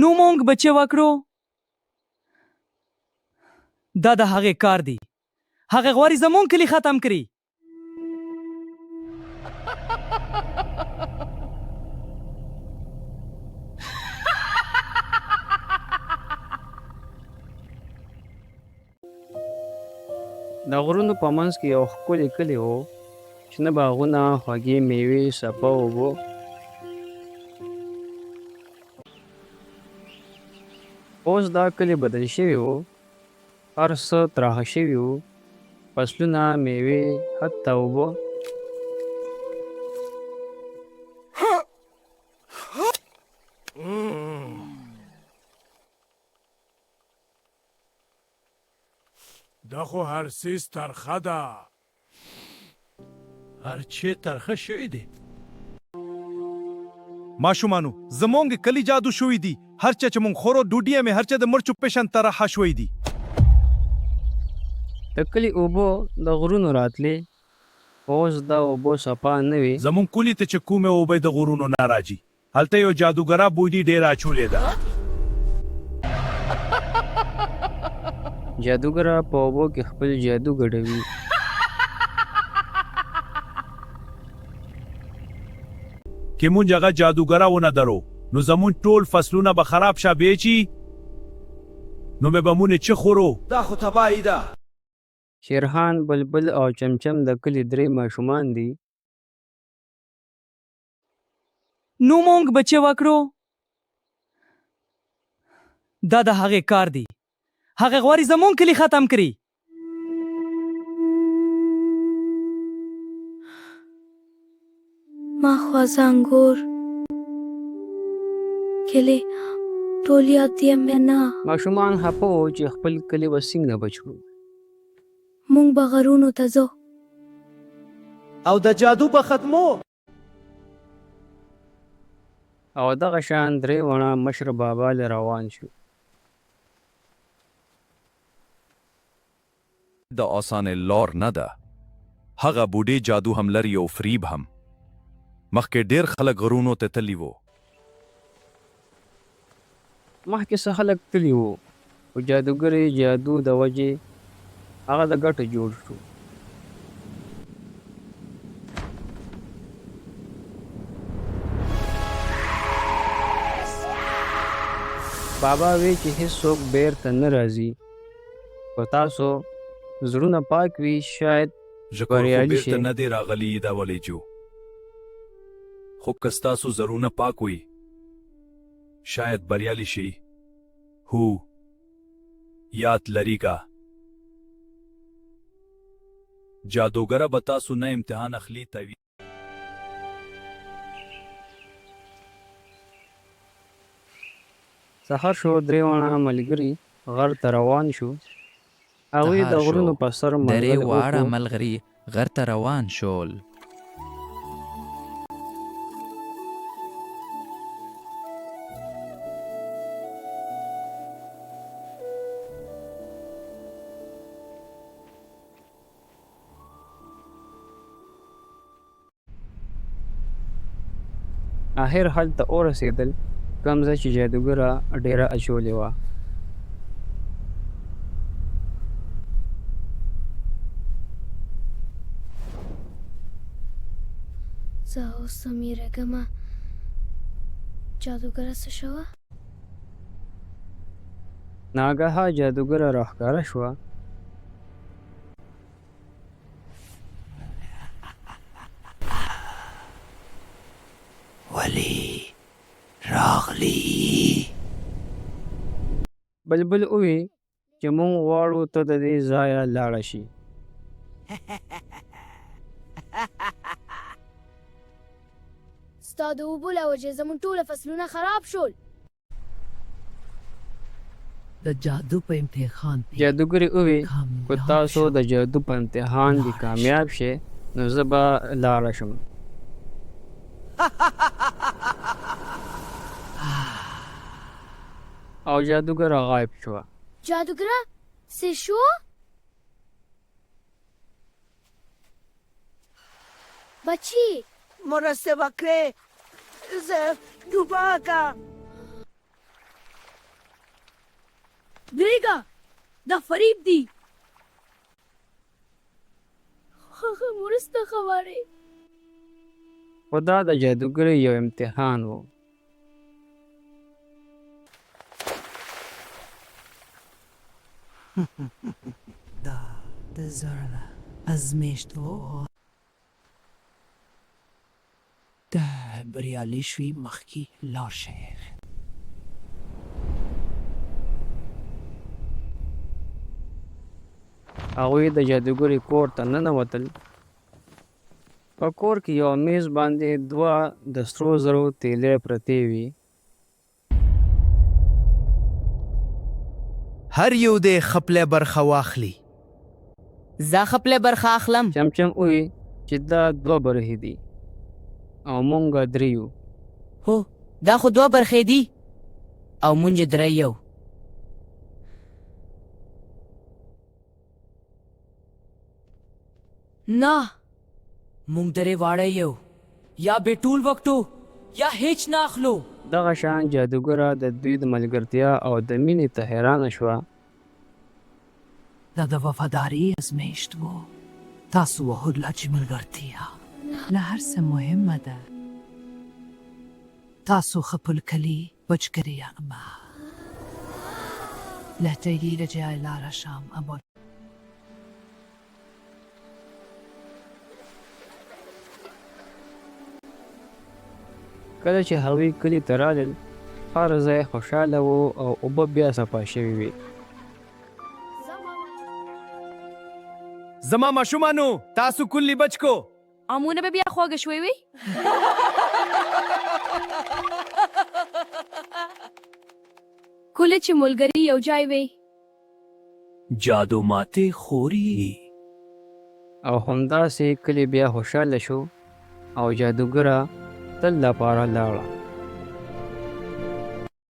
نو مونږ بچی وکړو دا د هغې کار دی. هغه غواړي زمونږ کلی ختم کړي. د غرونو په منځ کې یو ښکلی کلی و، شنه باغونه، خوږې میوې، صفا اوبه. اوس دا کلی بدل شوی و، هر څه تراخه شوي و، فصلونه، میوې، حتی اوبه. دا خو هر څیز ترخه ده. هر چی ترخه شوی دی. ماشومانو زمونږ کلی جادو شوی دی. هر چا چې مونږ خورو ډوډۍ مې هر چا د مرچو پیشن ترخه شوی دی. د کلي اوبه د غرونو راتلې، اوس دا اوبه صفا نه وي. زمونږ کلی ته چې کومې اوبه د غرونو نه راځي، هلته یو جادوګره بوډۍ ډېره اچولې ده. جادوګره په اوبو کې خپل جادو ګډوي. که مونږ هغه جادوګره ونه درو نو زمون ټول فصلونه به خراب شه بیچي، نو مې به مونږ چې خورو. دا خو تباهی ده. شیرخان، بلبل او چمچم د کلي 3 ماشومان دي. نو مونږ بچی وکړو دا د هغې کار دی. هغه غواړي زمونږ کلی ختم کړي. ما خوازه انګور کلی ټول یاد یم مې نه. ماشومان خفه وو چې خپل کلي به څنګه بچو. مونږ به غرونو ته ځو. او د جادو په ختمو. او دغه شان 3 ونه مشر بابا له روان شو. د آسانه لار نه ده. هغه بوډۍ جادو هم لري او فریب هم. مخکې ډېر خلک غرونو ته تللي وو. مخکې څه خلک تللي وو، خو جادوګرې جادو د وجې هغه د ګټه جوړ شو. بابا وی چې هیڅوک بیرته نه راځي. که تاسو زړونه پاک وي شاید بریالي شئ. ژکور خو بیرته نه دی راغلی دا ولیجو. خو که ستاسو زړونه پاک وي شاید بریالي شي. هو یاد لريګه جادوګره به تاسو نه امتحان اخلي توي. سهار شو، 3 ونه ملګري غر ته روان شو. هغوی د غرونو په سر درې واړه ملغري غر ته روان شول. اخر هلته ورسېدل، کوم ځای چې جادوګره ډېره اچولې وه. زه اوس هم یېرېږمه. جادوګره څه شوه؟ ناګهه جادوګره راښکاره شوه. ولی راغلی. بلبل ووی چې مونږ غواړو ته د دې ځایه لاړه شي. ستا د اوبو له وجې زموږ ټوله فصلونه خراب شول. د جادو په امتحان جادوګرې ووی که تاسو د جادو په امتحان کې کامیاب شئ نو زه به لاړه شم. او جادوګره غایب شوه. جادوګره څه شو؟ بچی مرسته وکړئ، زه ډوبه کړم. درېږه دا فریب دی هغه مرسته غواړي. خو دا د جادوګرۍ یو امتحان و. دا د زړه ازمیښت و د بریالي شوي مخکې لاړ شئ. هغوی د جادوګرۍ کور ته ننوتل. په کور کې یو میز باندې 2 د سرو زرو تیلې پرتې وې. هر یو دې خپله برخه واخلي. زه خپله برخه اخلم. چمچم ووی چې دا 2 برخې دي او مونږ 3 یو. هو دا خو 2 برخې دي او مونږ 3 یو. نه مونږ 3 واړه یو، یا به ټول وکټو یا هیڅ نه اخلو. دغه شان جادوګره د دوی د ملګرتیا او د مینې ته حیرانه شوه. دا د وفادارۍ ازمیښت و. تاسو وهودله چې ملګرتیا له هر څه مهمه ده. تاسو خپل کلی بچکري اما له تغییر جای لاره شام اما کله چې هغوی کلي ته رالل، هر ځای خوشحاله و او اوبه بیا صفا شوي وې. زما ماشومانو تاسو کلی بچ کو. امونه به بیا خوږه شوي وي. کله چې ملګري یو ځای وي جادو ماته خوري. او همداسې کلی بیا خوشحاله شو او جادوګره تل لپاره لاړه.